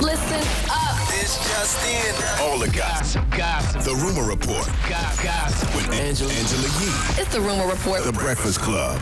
Listen up. This just in. All the gossip. The Rumor Report. Gossip. With Angela Yee. It's the Rumor Report. The Breakfast Club.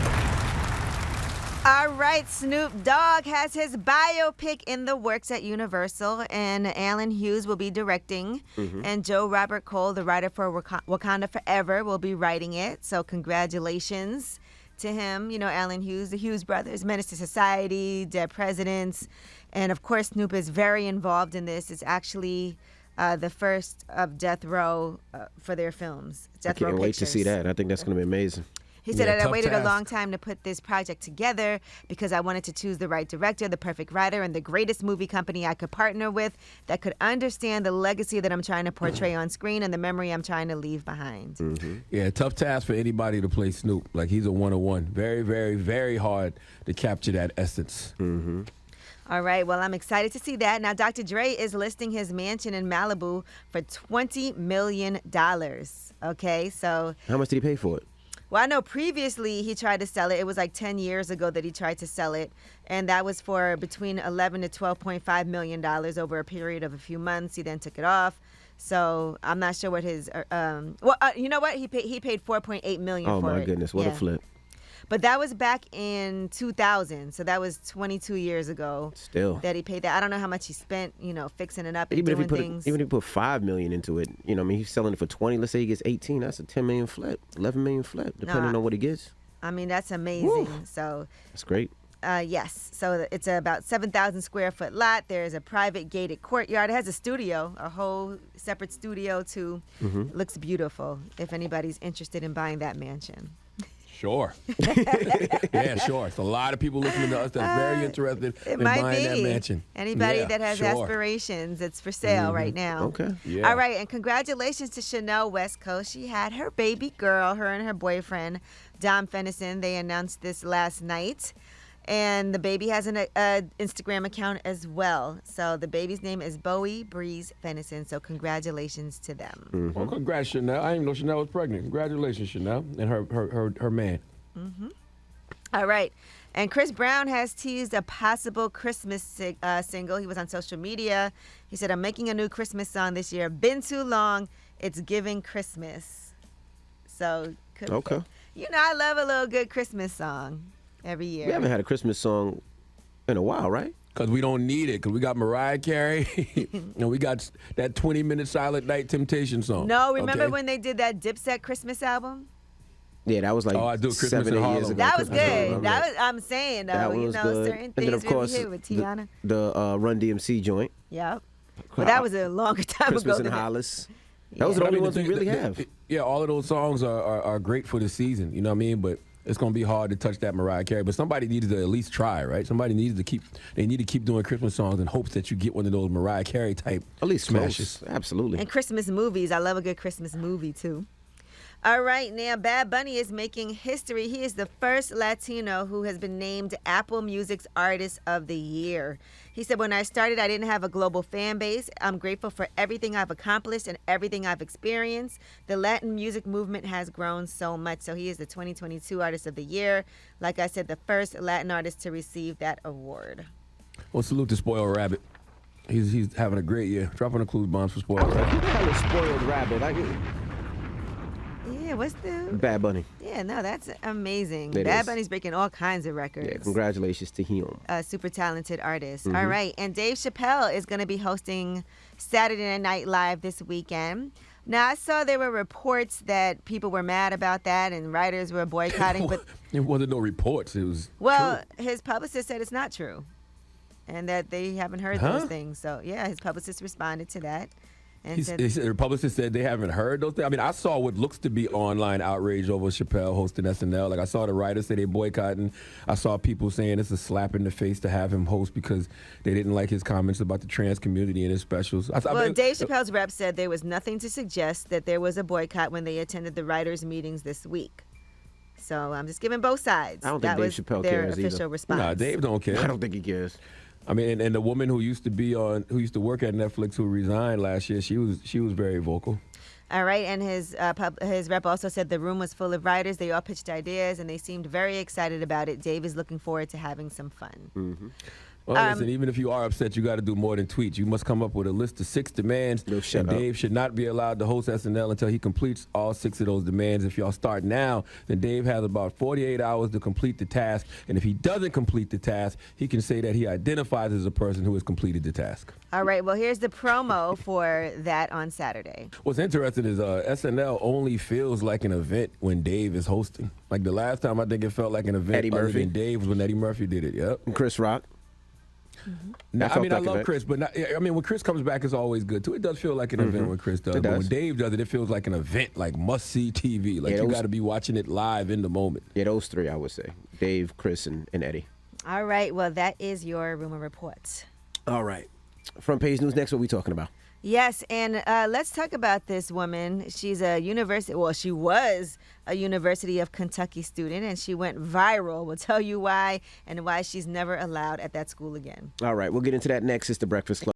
All right, Snoop Dogg has his biopic in the works at Universal, and Alan Hughes will be directing, and Joe Robert Cole, the writer for Wakanda Forever, will be writing it. So congratulations to him. You know, Alan Hughes, the Hughes brothers, Menace to Society, Dead Presidents, and of course Snoop is very involved in this. It's actually the first of Death Row for their films. Death Row I can't wait to Pictures. see that. I think that's going to be amazing. He said Yeah, that I tough waited a task. long time to put this project together because I wanted to choose the right director, the perfect writer, and the greatest movie company I could partner with that could understand the legacy that I'm trying to portray on screen and the memory I'm trying to leave behind. Yeah, tough task for anybody to play Snoop. Like, he's a one-on-one. Very, very, very hard to capture that essence. All right, well, I'm excited to see that. Now, Dr. Dre is listing his mansion in Malibu for $20 million. Okay, so... How much did he pay for it? Well, I know previously he tried to sell it. It was like 10 years ago that he tried to sell it. And that was for between $11 to $12.5 million over a period of a few months. He then took it off. So I'm not sure what his, you know what? He paid $4.8 million Oh, for it. my goodness. What a Yeah. flip. But that was back in 2000. So that was 22 years ago. Still. That he paid that. I don't know how much he spent, fixing it up and Even if doing he things. put $5 million into it, he's selling it for 20. Let's say he gets 18. That's a 10 million flip, 11 million flip, depending on what he gets. I mean, that's amazing. Woo. So... That's great. Yes. So it's about 7,000 square foot lot. There's a private gated courtyard. It has a studio, a whole separate studio too. Looks beautiful. If anybody's interested in buying that mansion. Sure. Yeah, sure. It's a lot of people listening to us that's very interested It in might buying be. that mansion. Anybody Yeah, that has sure. aspirations, it's for sale right now. Okay. Yeah. All right, and congratulations to Chanel West Coast. She had her baby girl, her and her boyfriend, Dom Fennison. They announced this last night. And the baby has an Instagram account as well. So the baby's name is Bowie Breeze Fennison. So congratulations to them. Well, congrats, Chanel. I didn't even know Chanel was pregnant. Congratulations, Chanel, and her man. All right. And Chris Brown has teased a possible Christmas single. He was on social media. He said, I'm making a new Christmas song this year. Been too long. It's giving Christmas. So, Okay. I love a little good Christmas song every year. We haven't had a Christmas song in a while, right? Because we don't need it. Because we got Mariah Carey. And we got that 20-minute Silent Night Temptation song. No, remember okay? when they did that Dipset Christmas album? Yeah, that was like I do Christmas 7 in 8 years Harlem. ago. That was Christmas good. album. That was, I'm saying, though, That one was good. certain And things then, of course, really hit with Tiana. the Run DMC joint. Yep. Well, that was a longer time Christmas ago. in than that. Hollis. That was the But I only mean, ones we really have. Yeah, all of those songs are great for the season. You know what I mean? But it's going to be hard to touch that Mariah Carey. But somebody needs to at least try, right? Somebody needs to keep doing Christmas songs in hopes that you get one of those Mariah Carey type At least smashes. close. Absolutely. And Christmas movies. I love a good Christmas movie, too. All right, now Bad Bunny is making history. He is the first Latino who has been named Apple Music's Artist of the Year. He said, when I started, I didn't have a global fan base. I'm grateful for everything I've accomplished and everything I've experienced. The Latin music movement has grown so much. So he is the 2022 Artist of the Year. Like I said, the first Latin artist to receive that award. Well, salute to Spoiled Rabbit. He's having a great year. Dropping the clues bombs for Spoiled Rabbit. Who the hell is Spoiled Rabbit? Yeah, what's the... Bad Bunny. Yeah, no, that's amazing. It Bad is. Bunny's breaking all kinds of records. Yeah, congratulations to him. A super talented artist. All right. And Dave Chappelle is going to be hosting Saturday Night Live this weekend. Now, I saw there were reports that people were mad about that and writers were boycotting. But It wasn't no reports. It was well, true. his publicist said it's not true and that they haven't heard those things. So, yeah, his publicist responded to that. And The publicist said they haven't heard those things. I mean, I saw what looks to be online outrage over Chappelle hosting SNL. Like, I saw the writers say they're boycotting. I saw people saying it's a slap in the face to have him host because they didn't like his comments about the trans community in his specials. Dave Chappelle's rep said there was nothing to suggest that there was a boycott when they attended the writers' meetings this week. So I'm just giving both sides. I don't that think Dave was Chappelle their cares official either. response. Nah, Dave don't care. I don't think he cares. I mean, and the woman who used to work at Netflix who resigned last year, she was very vocal. All right, and his rep also said the room was full of writers. They all pitched ideas, and they seemed very excited about it. Dave is looking forward to having some fun. Mm-hmm. Well, listen, even if you are upset, you got to do more than tweets. You must come up with a list of 6 demands. No, shut and up. Dave should not be allowed to host SNL until he completes all 6 of those demands. If y'all start now, then Dave has about 48 hours to complete the task. And if he doesn't complete the task, he can say that he identifies as a person who has completed the task. All right, well, here's the promo for that on Saturday. What's interesting is SNL only feels like an event when Dave is hosting. Like the last time I think it felt like an event Eddie other Murphy. than Dave was when Eddie Murphy did it. Yep. And Chris Rock. Now, I mean, I like love event. Chris, but when Chris comes back, it's always good too. It does feel like an event when Chris does. It But does. when Dave does it, it feels like an event, like must-see TV. Like Yeah, you those- got to be watching it live in the moment. Yeah, those 3 I would say. Dave, Chris, and Eddie. All right, well, that is your rumor report. All right. Front page news next. What we talking about? Yes, and let's talk about this woman. She's a university, well, she was a University of Kentucky student, and she went viral. We'll tell you why and why she's never allowed at that school again. All right. We'll get into that next. It's the Breakfast Club.